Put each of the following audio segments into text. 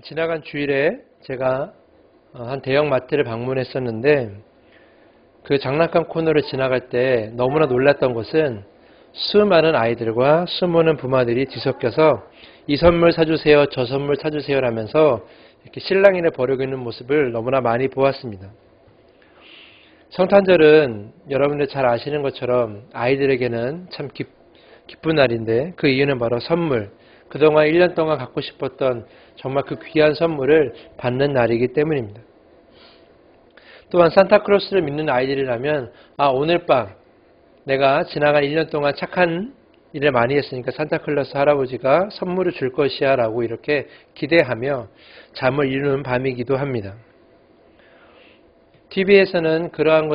지나간 주일에 제가 한 대형 마트를 방문했었는데 그 장난감 코너를 지나갈 때 너무나 놀랐던 것은 수많은 아이들과 수많은 부모들이 뒤섞여서 이 선물 사주세요, 저 선물 사주세요 라면서 이렇게 실랑이를 벌이고 있는 모습을 너무나 많이 보았습니다. 성탄절은 여러분들 잘 아시는 것처럼 아이들에게는 참 기쁜 날인데 그 이유는 바로 선물, 그동안 1년 동안 갖고 싶었던 정말 그 귀한 선물을 받는 날이기 때문입니다. 또한 산타클로스를 믿는 아이들이라면 오늘 밤 내가 지나간 1년 동안 착한 일을 많이 했으니까 산타클로스 할아버지가 선물을 줄 것이야 라고 이렇게 기대하며 잠을 이루는 밤이기도 합니다. TV에서는 그러한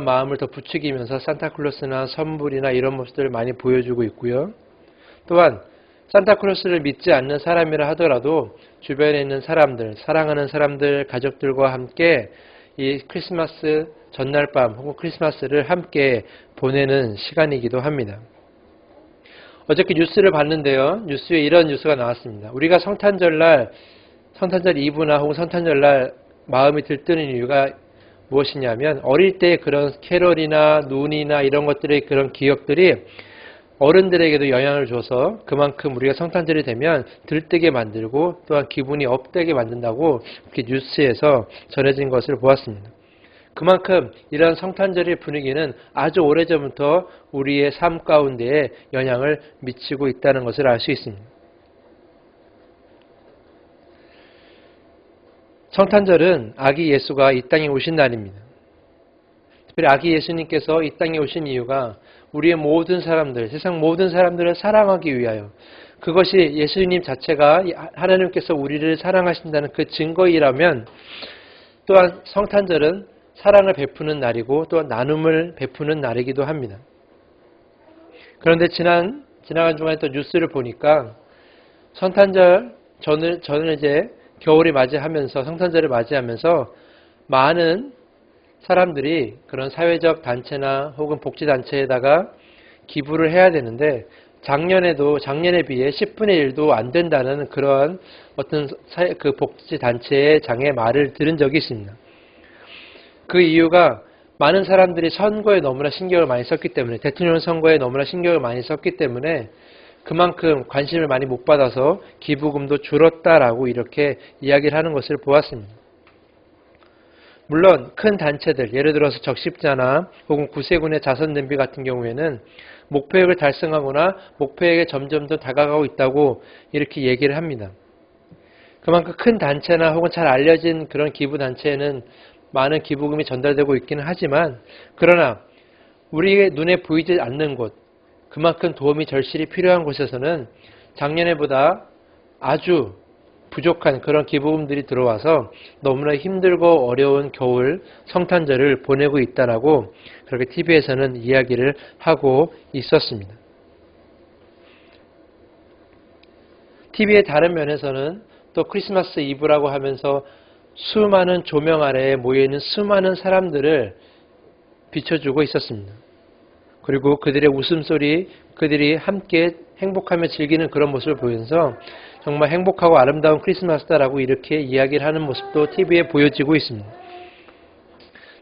마음을 더 부추기면서 산타클로스나 선물이나 이런 모습들을 많이 보여주고 있고요. 또한 산타클로스를 믿지 않는 사람이라 하더라도 주변에 있는 사람들, 사랑하는 사람들, 가족들과 함께 이 크리스마스 전날 밤 혹은 크리스마스를 함께 보내는 시간이기도 합니다. 어저께 뉴스를 봤는데요. 뉴스에 이런 뉴스가 나왔습니다. 우리가 성탄절 이브나 혹은 성탄절날 마음이 들뜨는 이유가 무엇이냐면 어릴 때 그런 캐럴이나 눈이나 이런 것들의 그런 기억들이 어른들에게도 영향을 줘서 그만큼 우리가 성탄절이 되면 들뜨게 만들고 또한 기분이 업되게 만든다고 이렇게 뉴스에서 전해진 것을 보았습니다. 그만큼 이런 성탄절의 분위기는 아주 오래전부터 우리의 삶 가운데에 영향을 미치고 있다는 것을 알 수 있습니다. 성탄절은 아기 예수가 이 땅에 오신 날입니다. 특별히 아기 예수님께서 이 땅에 오신 이유가 우리의 모든 사람들, 세상 모든 사람들을 사랑하기 위하여, 그것이 예수님 자체가 하나님께서 우리를 사랑하신다는 그 증거이라면 또한 성탄절은 사랑을 베푸는 날이고 또한 나눔을 베푸는 날이기도 합니다. 그런데 지나간 중간에 또 뉴스를 보니까 성탄절 저는 이제 겨울이 맞이하면서 성탄절을 맞이하면서 많은 사람들이 그런 사회적 단체나 혹은 복지단체에다가 기부를 해야 되는데 작년에 비해 10분의 1도 안 된다는 그러한 어떤 그 복지단체의 장의 말을 들은 적이 있습니다. 그 이유가 많은 사람들이 선거에 너무나 신경을 많이 썼기 때문에, 대통령 선거에 너무나 신경을 많이 썼기 때문에 그만큼 관심을 많이 못 받아서 기부금도 줄었다라고 이렇게 이야기를 하는 것을 보았습니다. 물론 큰 단체들, 예를 들어서 적십자나 혹은 구세군의 자선냄비 같은 경우에는 목표액을 달성하거나 목표액에 점점 더 다가가고 있다고 이렇게 얘기를 합니다. 그만큼 큰 단체나 혹은 잘 알려진 그런 기부단체에는 많은 기부금이 전달되고 있기는 하지만, 그러나 우리의 눈에 보이지 않는 곳, 그만큼 도움이 절실히 필요한 곳에서는 작년에보다 아주 부족한 그런 기부금들이 들어와서 너무나 힘들고 어려운 겨울 성탄절을 보내고 있다라고 그렇게 TV에서는 이야기를 하고 있었습니다. TV의 다른 면에서는 또 크리스마스 이브라고 하면서 수많은 조명 아래에 모여있는 수많은 사람들을 비춰주고 있었습니다. 그리고 그들의 웃음소리, 그들이 함께 행복하며 즐기는 그런 모습을 보면서 정말 행복하고 아름다운 크리스마스다라고 이렇게 이야기를 하는 모습도 TV에 보여지고 있습니다.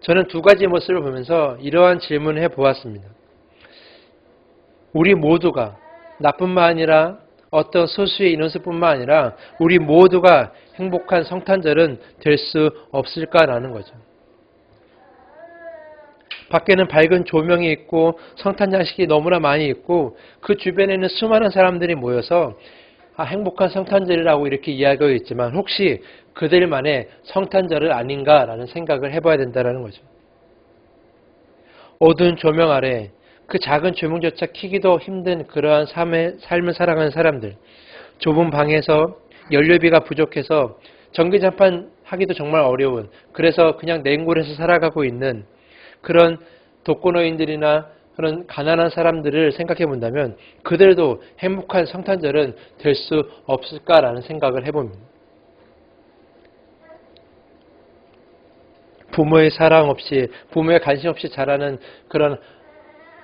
저는 두 가지 모습을 보면서 이러한 질문을 해보았습니다. 우리 모두가, 나뿐만 아니라 어떤 소수의 인원수뿐만 아니라 우리 모두가 행복한 성탄절은 될 수 없을까라는 거죠. 밖에는 밝은 조명이 있고 성탄장식이 너무나 많이 있고 그 주변에는 수많은 사람들이 모여서 행복한 성탄절이라고 이렇게 이야기하고 있지만 혹시 그들만의 성탄절은 아닌가라는 생각을 해봐야 된다는 거죠. 어두운 조명 아래 그 작은 조명조차 켜기도 힘든 그러한 삶을 살아가는 사람들, 좁은 방에서 연료비가 부족해서 전기장판 하기도 정말 어려운, 그래서 그냥 냉골에서 살아가고 있는 그런 독거노인들이나 그런 가난한 사람들을 생각해 본다면 그들도 행복한 성탄절은 될 수 없을까라는 생각을 해봅니다. 부모의 사랑 없이, 부모의 관심 없이 자라는 그런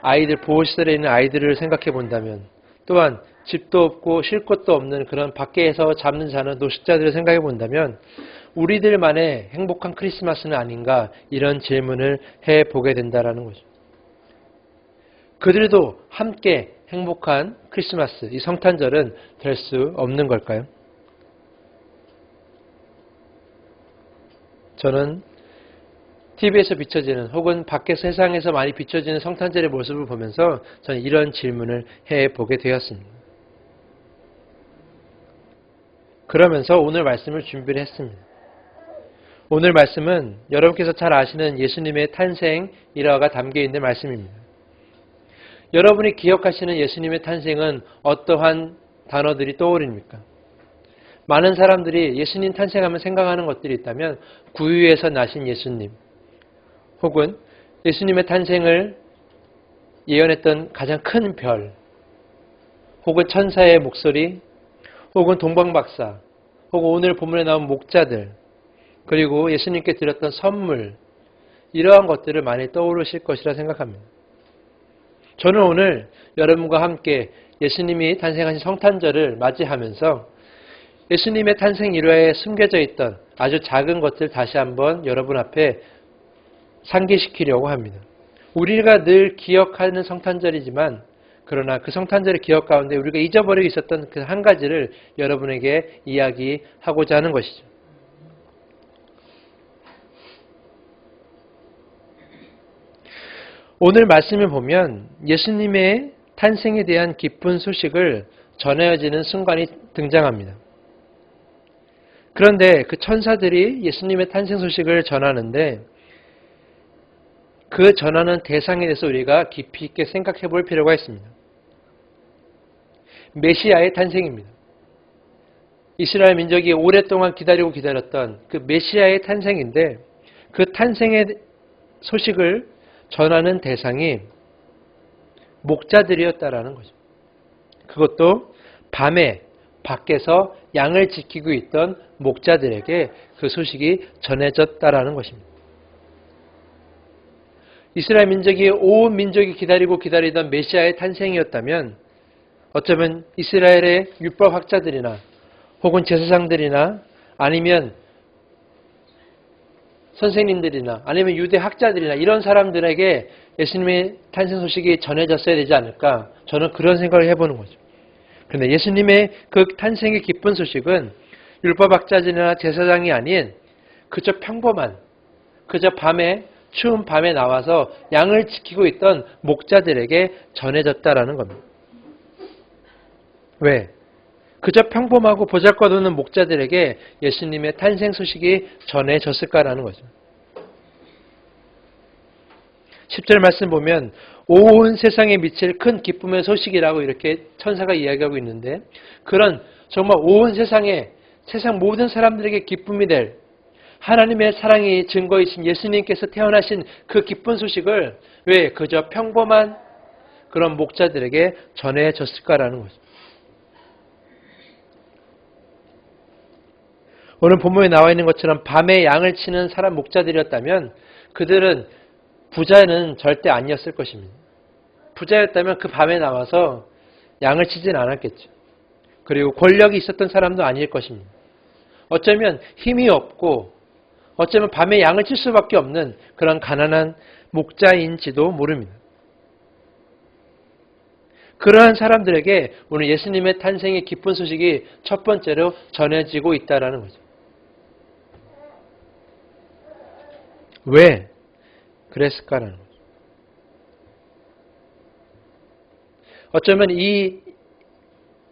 아이들, 보호시설에 있는 아이들을 생각해 본다면, 또한 집도 없고 쉴 곳도 없는 그런 밖에서 잡는 자는 노숙자들을 생각해 본다면 우리들만의 행복한 크리스마스는 아닌가 이런 질문을 해보게 된다는 거죠. 그들도 함께 행복한 크리스마스, 이 성탄절은 될 수 없는 걸까요? 저는 TV에서 비춰지는 혹은 밖에 세상에서 많이 비춰지는 성탄절의 모습을 보면서 저는 이런 질문을 해보게 되었습니다. 그러면서 오늘 말씀을 준비를 했습니다. 오늘 말씀은 여러분께서 잘 아시는 예수님의 탄생 일화가 담겨있는 말씀입니다. 여러분이 기억하시는 예수님의 탄생은 어떠한 단어들이 떠오릅니까? 많은 사람들이 예수님 탄생하면 생각하는 것들이 있다면 구유에서 나신 예수님, 혹은 예수님의 탄생을 예언했던 가장 큰 별, 혹은 천사의 목소리, 혹은 동방박사, 혹은 오늘 본문에 나온 목자들, 그리고 예수님께 드렸던 선물, 이러한 것들을 많이 떠오르실 것이라 생각합니다. 저는 오늘 여러분과 함께 예수님이 탄생하신 성탄절을 맞이하면서 예수님의 탄생 일화에 숨겨져 있던 아주 작은 것들 다시 한번 여러분 앞에 상기시키려고 합니다. 우리가 늘 기억하는 성탄절이지만 그러나 그 성탄절의 기억 가운데 우리가 잊어버리고 있었던 그 한 가지를 여러분에게 이야기하고자 하는 것이죠. 오늘 말씀을 보면 예수님의 탄생에 대한 기쁜 소식을 전해지는 순간이 등장합니다. 그런데 그 천사들이 예수님의 탄생 소식을 전하는데 그 전하는 대상에 대해서 우리가 깊이 있게 생각해 볼 필요가 있습니다. 메시아의 탄생입니다. 이스라엘 민족이 오랫동안 기다렸던 그 메시아의 탄생인데 그 탄생의 소식을 전하는 대상이 목자들이었다라는 거죠. 그것도 밤에 밖에서 양을 지키고 있던 목자들에게 그 소식이 전해졌다라는 것입니다. 이스라엘 민족이 온 민족이 기다리던 메시아의 탄생이었다면 어쩌면 이스라엘의 율법학자들이나 혹은 제사장들이나 아니면 선생님들이나 아니면 유대 학자들이나 이런 사람들에게 예수님의 탄생 소식이 전해졌어야 되지 않을까, 저는 그런 생각을 해보는 거죠. 그런데 예수님의 그 탄생의 기쁜 소식은 율법학자들이나 제사장이 아닌 그저 평범한, 그저 추운 밤에 나와서 양을 지키고 있던 목자들에게 전해졌다라는 겁니다. 왜? 그저 평범하고 보잘것없는 목자들에게 예수님의 탄생 소식이 전해졌을까라는 거죠. 10절 말씀 보면 온 세상에 미칠 큰 기쁨의 소식이라고 이렇게 천사가 이야기하고 있는데, 그런 정말 온 세상 모든 사람들에게 기쁨이 될 하나님의 사랑이 증거이신 예수님께서 태어나신 그 기쁜 소식을 왜 그저 평범한 그런 목자들에게 전해졌을까라는 거죠. 오늘 본문에 나와 있는 것처럼 밤에 양을 치는 사람 목자들이었다면 그들은 부자는 절대 아니었을 것입니다. 부자였다면 그 밤에 나와서 양을 치진 않았겠죠. 그리고 권력이 있었던 사람도 아닐 것입니다. 어쩌면 힘이 없고 어쩌면 밤에 양을 칠 수밖에 없는 그런 가난한 목자인지도 모릅니다. 그러한 사람들에게 오늘 예수님의 탄생의 기쁜 소식이 첫 번째로 전해지고 있다는 거죠. 왜 그랬을까라는 거죠. 어쩌면 이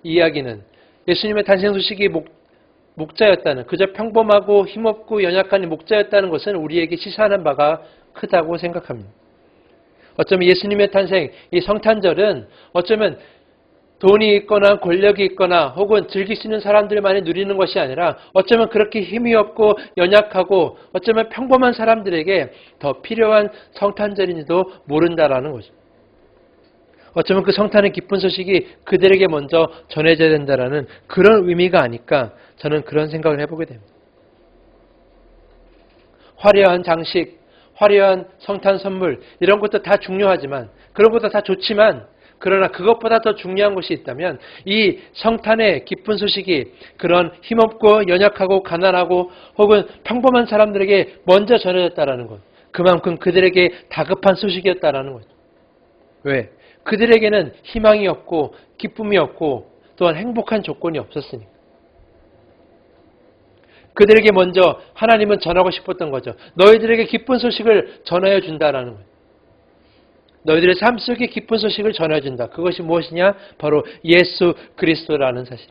이야기는 예수님의 탄생 소식이 목자였다는, 그저 평범하고 힘없고 연약한 목자였다는 것은 우리에게 시사하는 바가 크다고 생각합니다. 어쩌면 예수님의 탄생, 이 성탄절은 어쩌면 돈이 있거나 권력이 있거나 혹은 즐길 수 있는 사람들만이 누리는 것이 아니라 어쩌면 그렇게 힘이 없고 연약하고 어쩌면 평범한 사람들에게 더 필요한 성탄절인지도 모른다라는 거죠. 어쩌면 그 성탄의 기쁜 소식이 그들에게 먼저 전해져야 된다라는 그런 의미가 아닐까, 저는 그런 생각을 해보게 됩니다. 화려한 장식, 화려한 성탄 선물 이런 것도 다 중요하지만, 그런 것도 다 좋지만 그러나 그것보다 더 중요한 것이 있다면 이 성탄의 기쁜 소식이 그런 힘없고 연약하고 가난하고 혹은 평범한 사람들에게 먼저 전해졌다라는 것. 그만큼 그들에게 다급한 소식이었다라는 거죠. 왜? 그들에게는 희망이 없고 기쁨이 없고 또한 행복한 조건이 없었으니까. 그들에게 먼저 하나님은 전하고 싶었던 거죠. 너희들에게 기쁜 소식을 전하여 준다라는 거예요. 너희들의 삶 속에 기쁜 소식을 전하여 준다. 그것이 무엇이냐? 바로 예수 그리스도라는 사실.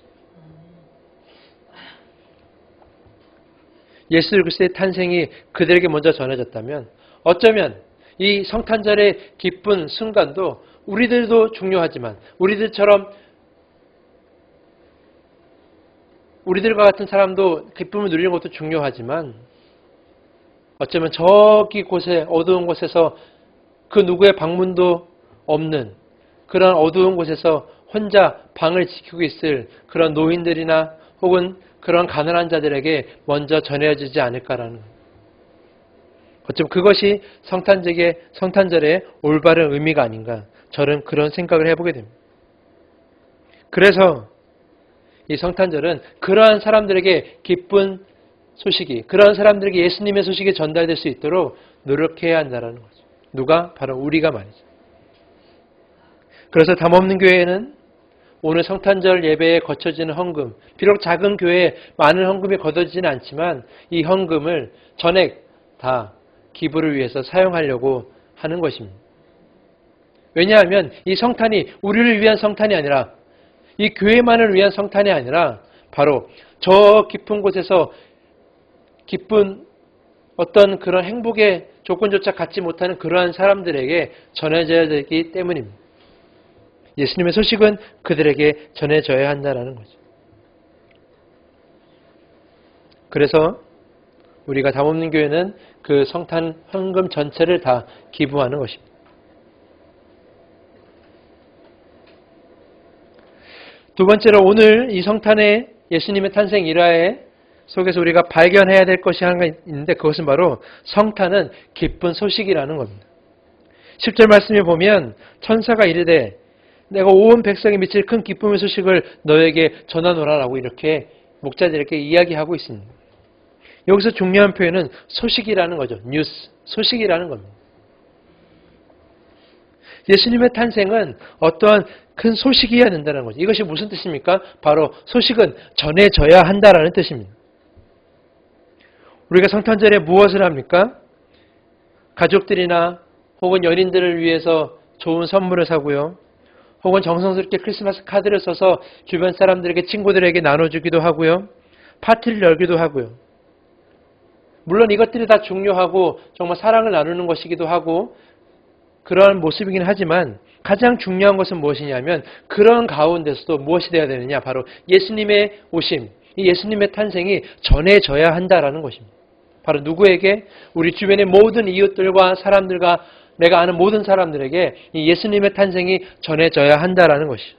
예수 그리스도의 탄생이 그들에게 먼저 전해졌다면 어쩌면 이 성탄절의 기쁜 순간도 우리들도 중요하지만 우리들과 같은 사람도 기쁨을 누리는 것도 중요하지만 어쩌면 저기 곳에 어두운 곳에서 그 누구의 방문도 없는 그런 어두운 곳에서 혼자 방을 지키고 있을 그런 노인들이나 혹은 그런 가난한 자들에게 먼저 전해지지 않을까라는 거예요. 어쩌면 그것이 성탄절의 올바른 의미가 아닌가 저는 그런 생각을 해보게 됩니다. 그래서 이 성탄절은 그러한 사람들에게 기쁜 소식이 그러한 사람들에게 예수님의 소식이 전달될 수 있도록 노력해야 한다는 거죠. 누가? 바로 우리가 말이죠. 그래서 담없는 교회는 오늘 성탄절 예배에 거쳐지는 헌금, 비록 작은 교회에 많은 헌금이 거둬지지는 않지만 이 헌금을 전액 다 기부를 위해서 사용하려고 하는 것입니다. 왜냐하면 이 성탄이 우리를 위한 성탄이 아니라 이 교회만을 위한 성탄이 아니라 바로 저 깊은 곳에서 기쁜 어떤 그런 행복의 조건조차 갖지 못하는 그러한 사람들에게 전해져야 되기 때문입니다. 예수님의 소식은 그들에게 전해져야 한다는 거죠. 그래서 우리가 담없는 교회는 그 성탄 헌금 전체를 다 기부하는 것입니다. 두 번째로 오늘 이 성탄의 예수님의 탄생 일화에 속에서 우리가 발견해야 될 것이 하나 있는데 그것은 바로 성탄은 기쁜 소식이라는 겁니다. 10절 말씀에 보면 천사가 이르되 내가 온 백성이 미칠 큰 기쁨의 소식을 너에게 전하노라라고 이렇게 목자들에게 이야기하고 있습니다. 여기서 중요한 표현은 소식이라는 거죠. 뉴스, 소식이라는 겁니다. 예수님의 탄생은 어떠한 큰 소식이어야 된다는 거죠. 이것이 무슨 뜻입니까? 바로 소식은 전해져야 한다라는 뜻입니다. 우리가 성탄절에 무엇을 합니까? 가족들이나 혹은 연인들을 위해서 좋은 선물을 사고요. 혹은 정성스럽게 크리스마스 카드를 써서 주변 사람들에게 친구들에게 나눠주기도 하고요. 파티를 열기도 하고요. 물론 이것들이 다 중요하고 정말 사랑을 나누는 것이기도 하고 그러한 모습이긴 하지만 가장 중요한 것은 무엇이냐면 그런 가운데서도 무엇이 되어야 되느냐 바로 예수님의 오심, 이 예수님의 탄생이 전해져야 한다라는 것입니다. 바로 누구에게? 우리 주변의 모든 이웃들과 사람들과 내가 아는 모든 사람들에게 이 예수님의 탄생이 전해져야 한다라는 것이죠.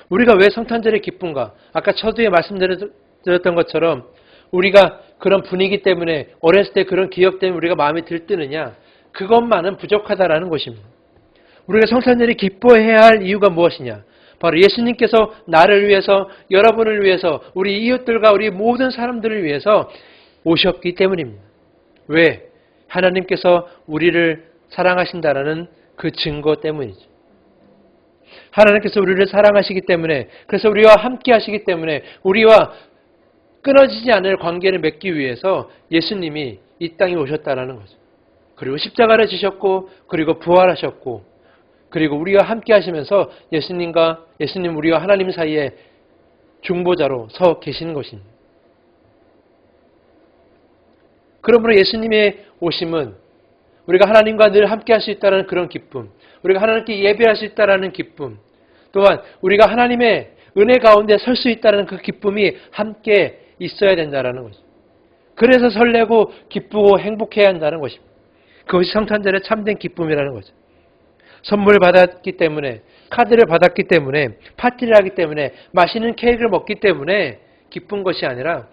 우리가 왜 성탄절의 기쁜가? 아까 서두에 말씀드렸던 것처럼 우리가 그런 분위기 때문에 어렸을 때 그런 기억 때문에 우리가 마음이 들뜨느냐? 그것만은 부족하다라는 것입니다. 우리가 성탄절이 기뻐해야 할 이유가 무엇이냐? 바로 예수님께서 나를 위해서 여러분을 위해서 우리 이웃들과 우리 모든 사람들을 위해서 오셨기 때문입니다. 왜? 하나님께서 우리를 사랑하신다라는 그 증거 때문이죠. 하나님께서 우리를 사랑하시기 때문에 그래서 우리와 함께 하시기 때문에 우리와 끊어지지 않을 관계를 맺기 위해서 예수님이 이 땅에 오셨다라는 거죠. 그리고 십자가를 지셨고 그리고 부활하셨고 그리고 우리와 함께 하시면서 예수님 우리와 하나님 사이에 중보자로 서 계시는 것입니다. 그러므로 예수님의 오심은 우리가 하나님과 늘 함께 할 수 있다는 그런 기쁨, 우리가 하나님께 예배할 수 있다는 기쁨, 또한 우리가 하나님의 은혜 가운데 설 수 있다는 그 기쁨이 함께 있어야 된다는 거죠. 그래서 설레고 기쁘고 행복해야 한다는 것입니다. 그것이 성탄절의 참된 기쁨이라는 거죠. 선물을 받았기 때문에, 카드를 받았기 때문에, 파티를 하기 때문에, 맛있는 케이크를 먹기 때문에 기쁜 것이 아니라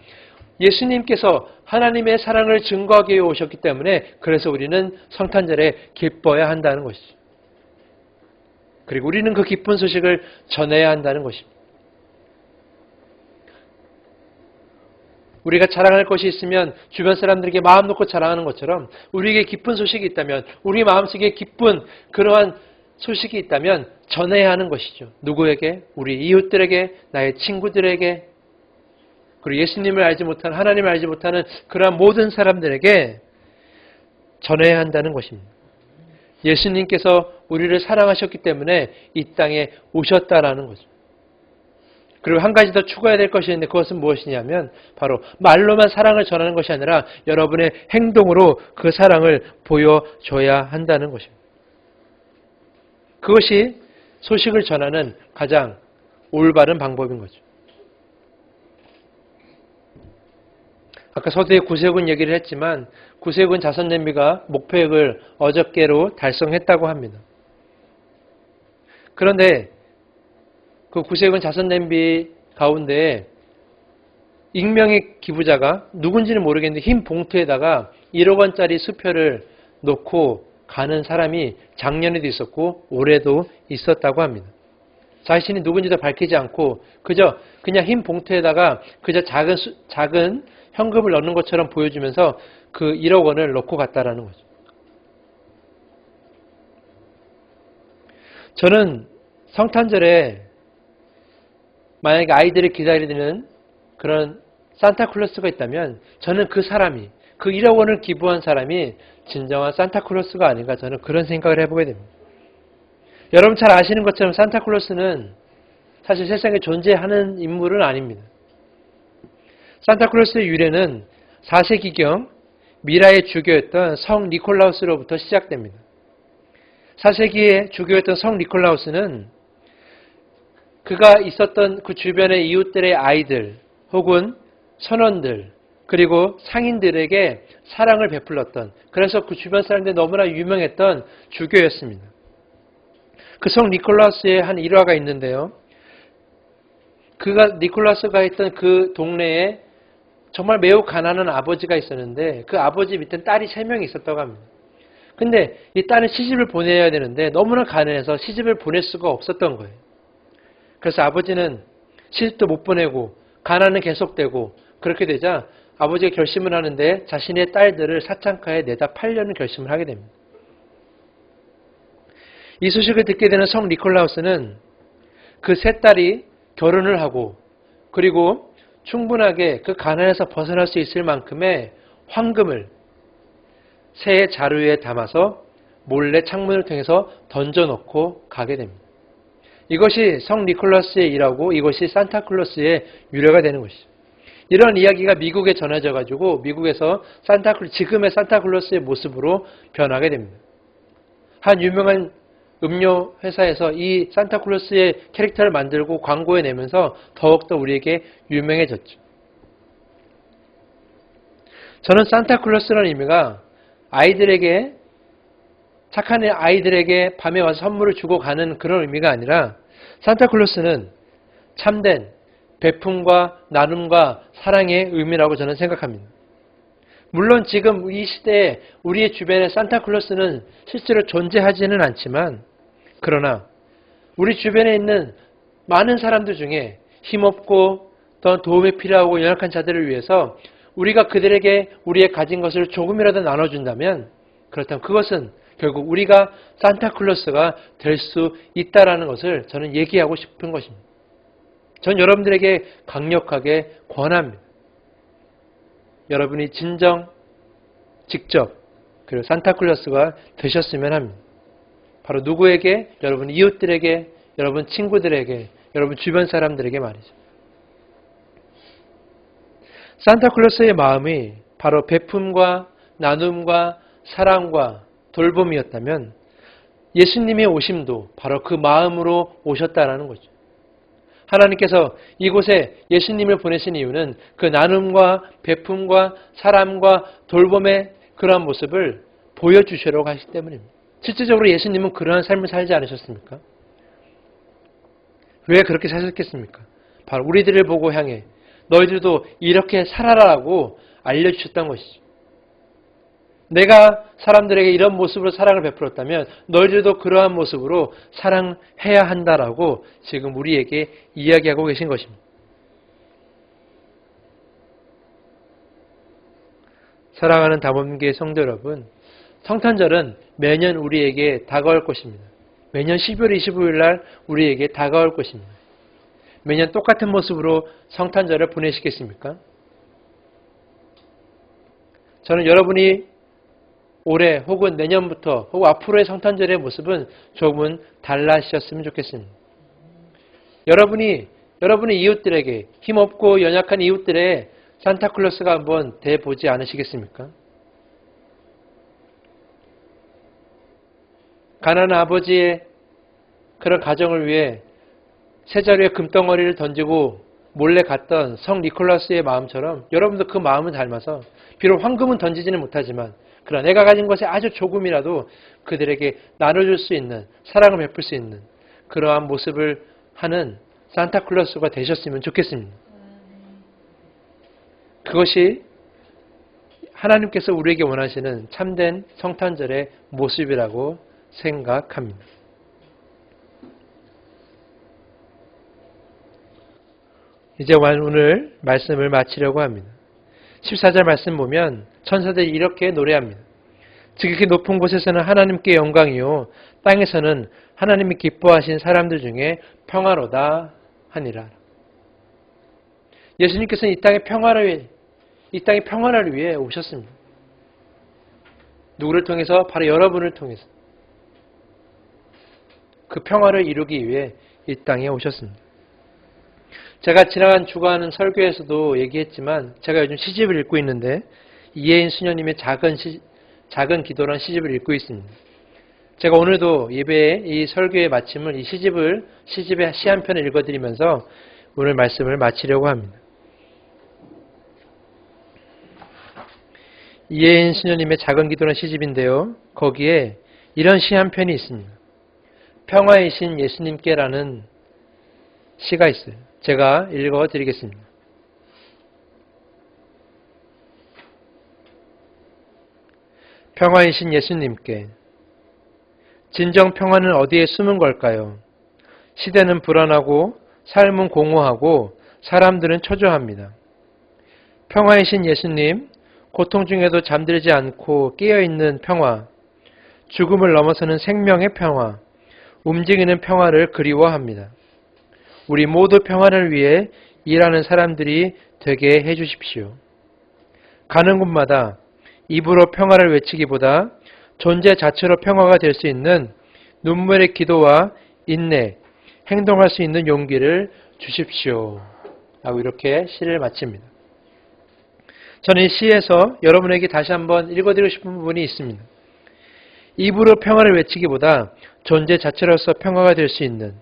예수님께서 하나님의 사랑을 증거하기 위해 오셨기 때문에 그래서 우리는 성탄절에 기뻐야 한다는 것이죠. 그리고 우리는 그 기쁜 소식을 전해야 한다는 것입니다. 우리가 자랑할 것이 있으면 주변 사람들에게 마음 놓고 자랑하는 것처럼 우리에게 기쁜 소식이 있다면, 우리 마음속에 기쁜 그러한 소식이 있다면 전해야 하는 것이죠. 누구에게? 우리 이웃들에게, 나의 친구들에게, 그리고 예수님을 알지 못하는, 하나님을 알지 못하는 그러한 모든 사람들에게 전해야 한다는 것입니다. 예수님께서 우리를 사랑하셨기 때문에 이 땅에 오셨다라는 거죠. 그리고 한 가지 더 추가해야 될 것이 있는데 그것은 무엇이냐면 바로 말로만 사랑을 전하는 것이 아니라 여러분의 행동으로 그 사랑을 보여줘야 한다는 것입니다. 그것이 소식을 전하는 가장 올바른 방법인 거죠. 아까 서두에 구세군 얘기를 했지만 구세군 자선 냄비가 목표액을 어저께로 달성했다고 합니다. 그런데 그 구세군 자선 냄비 가운데 익명의 기부자가 누군지는 모르겠는데 흰 봉투에다가 1억 원짜리 수표를 놓고 가는 사람이 작년에도 있었고 올해도 있었다고 합니다. 자신이 누군지도 밝히지 않고 그냥 흰 봉투에다가 그저 작은 현금을 넣는 것처럼 보여주면서 그 1억 원을 넣고 갔다라는 거죠. 저는 성탄절에 만약에 아이들이 기다리는 그런 산타클로스가 있다면 저는 그 사람이, 그 1억 원을 기부한 사람이 진정한 산타클로스가 아닌가 저는 그런 생각을 해보게 됩니다. 여러분 잘 아시는 것처럼 산타클로스는 사실 세상에 존재하는 인물은 아닙니다. 산타클로스의 유래는 4세기경 미라의 주교였던 성 니콜라우스로부터 시작됩니다. 4세기의 주교였던 성 니콜라우스는 그가 있었던 그 주변의 이웃들의 아이들 혹은 선원들 그리고 상인들에게 사랑을 베풀었던, 그래서 그 주변 사람들이 너무나 유명했던 주교였습니다. 그 성 니콜라우스의 한 일화가 있는데요. 니콜라우스가 있던 그 동네에 정말 매우 가난한 아버지가 있었는데 그 아버지 밑에 딸이 3명이 있었다고 합니다. 근데 이 딸은 시집을 보내야 되는데 너무나 가난해서 시집을 보낼 수가 없었던 거예요. 그래서 아버지는 시집도 못 보내고 가난은 계속되고 그렇게 되자 아버지가 결심을 하는데 자신의 딸들을 사창가에 내다 팔려는 결심을 하게 됩니다. 이 소식을 듣게 되는 성 니콜라우스는 그 3딸이 결혼을 하고 그리고 충분하게 그 가난에서 벗어날 수 있을 만큼의 황금을 새의 자루에 담아서 몰래 창문을 통해서 던져놓고 가게 됩니다. 이것이 성 니콜라스의 일하고 이것이 산타클로스의 유래가 되는 것이죠. 이런 이야기가 미국에 전해져 가지고 미국에서 지금의 산타클로스의 모습으로 변하게 됩니다. 한 유명한 음료 회사에서 이 산타클로스의 캐릭터를 만들고 광고에 내면서 더욱더 우리에게 유명해졌죠. 저는 산타클로스라는 의미가 착한 아이들에게 밤에 와서 선물을 주고 가는 그런 의미가 아니라 산타클로스는 참된 베품과 나눔과 사랑의 의미라고 저는 생각합니다. 물론 지금 이 시대에 우리의 주변에 산타클로스는 실제로 존재하지는 않지만 그러나 우리 주변에 있는 많은 사람들 중에 힘없고 또 도움이 필요하고 연약한 자들을 위해서 우리가 그들에게 우리의 가진 것을 조금이라도 나눠준다면 그렇다면 그것은 결국 우리가 산타클로스가 될 수 있다라는 것을 저는 얘기하고 싶은 것입니다. 전 여러분들에게 강력하게 권합니다. 여러분이 직접 그리고 산타클로스가 되셨으면 합니다. 바로 누구에게? 여러분 이웃들에게, 여러분 친구들에게, 여러분 주변 사람들에게 말이죠. 산타클로스의 마음이 바로 베품과 나눔과 사랑과 돌봄이었다면 예수님의 오심도 바로 그 마음으로 오셨다라는 거죠. 하나님께서 이곳에 예수님을 보내신 이유는 그 나눔과 베품과 사람과 돌봄의 그러한 모습을 보여주시려고 하시기 때문입니다. 실질적으로 예수님은 그러한 삶을 살지 않으셨습니까? 왜 그렇게 사셨겠습니까? 바로 우리들을 보고 향해 너희들도 이렇게 살아라라고 알려주셨던 것이죠. 내가 사람들에게 이런 모습으로 사랑을 베풀었다면 너희들도 그러한 모습으로 사랑해야 한다라고 지금 우리에게 이야기하고 계신 것입니다. 사랑하는 담원교회 성도 여러분, 성탄절은 매년 우리에게 다가올 것입니다. 매년 12월 25일 날 우리에게 다가올 것입니다. 매년 똑같은 모습으로 성탄절을 보내시겠습니까? 저는 여러분이 올해 혹은 내년부터 혹은 앞으로의 성탄절의 모습은 조금은 달라지셨으면 좋겠습니다. 여러분의 이웃들에게, 힘없고 연약한 이웃들의 산타클로스가 한번 돼보지 않으시겠습니까? 가난한 아버지의 그런 가정을 위해 세 자루의 금덩어리를 던지고 몰래 갔던 성 니콜라스의 마음처럼 여러분도 그 마음을 닮아서 비록 황금은 던지지는 못하지만 그러나 내가 가진 것에 아주 조금이라도 그들에게 나눠줄 수 있는, 사랑을 베풀 수 있는 그러한 모습을 하는 산타클로스가 되셨으면 좋겠습니다. 그것이 하나님께서 우리에게 원하시는 참된 성탄절의 모습이라고 생각합니다. 이제 오늘 말씀을 마치려고 합니다. 14절 말씀 보면 천사들이 이렇게 노래합니다. 지극히 높은 곳에서는 하나님께 영광이요 땅에서는 하나님이 기뻐하신 사람들 중에 평화로다 하니라. 예수님께서는 이 땅의 평화를 위해 오셨습니다. 누구를 통해서? 바로 여러분을 통해서. 그 평화를 이루기 위해 이 땅에 오셨습니다. 제가 지난 주간 설교에서도 얘기했지만 제가 요즘 시집을 읽고 있는데 이혜인 수녀님의 작은 기도라는 시집을 읽고 있습니다. 제가 오늘도 예배에 이 설교의 마침을 이 시집의 시 한 편을 읽어드리면서 오늘 말씀을 마치려고 합니다. 이혜인 수녀님의 작은 기도라는 시집인데요. 거기에 이런 시 한 편이 있습니다. 평화이신 예수님께라는 시가 있어요. 제가 읽어드리겠습니다. 평화이신 예수님께 진정 평화는 어디에 숨은 걸까요? 시대는 불안하고 삶은 공허하고 사람들은 초조합니다. 평화이신 예수님, 고통 중에도 잠들지 않고 깨어있는 평화, 죽음을 넘어서는 생명의 평화, 움직이는 평화를 그리워합니다. 우리 모두 평화를 위해 일하는 사람들이 되게 해주십시오. 가는 곳마다 입으로 평화를 외치기보다 존재 자체로 평화가 될 수 있는 눈물의 기도와 인내, 행동할 수 있는 용기를 주십시오. 라고 이렇게 시를 마칩니다. 저는 이 시에서 여러분에게 다시 한번 읽어드리고 싶은 부분이 있습니다. 입으로 평화를 외치기보다 존재 자체로서 평화가 될 수 있는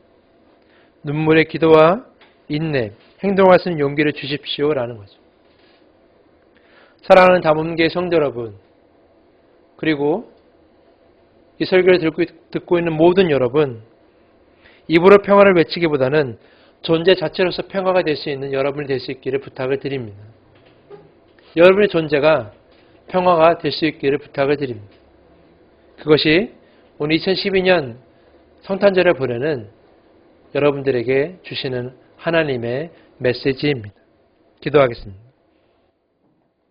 눈물의 기도와 인내, 행동할 수 있는 용기를 주십시오라는 거죠. 사랑하는 담원교회 성도 여러분, 그리고 이 설교를 듣고 있는 모든 여러분, 입으로 평화를 외치기보다는 존재 자체로서 평화가 될 수 있는 여러분이 될 수 있기를 부탁을 드립니다. 여러분의 존재가 평화가 될 수 있기를 부탁을 드립니다. 그것이 오늘 2012년 성탄절을 보내는 여러분들에게 주시는 하나님의 메시지입니다. 기도하겠습니다.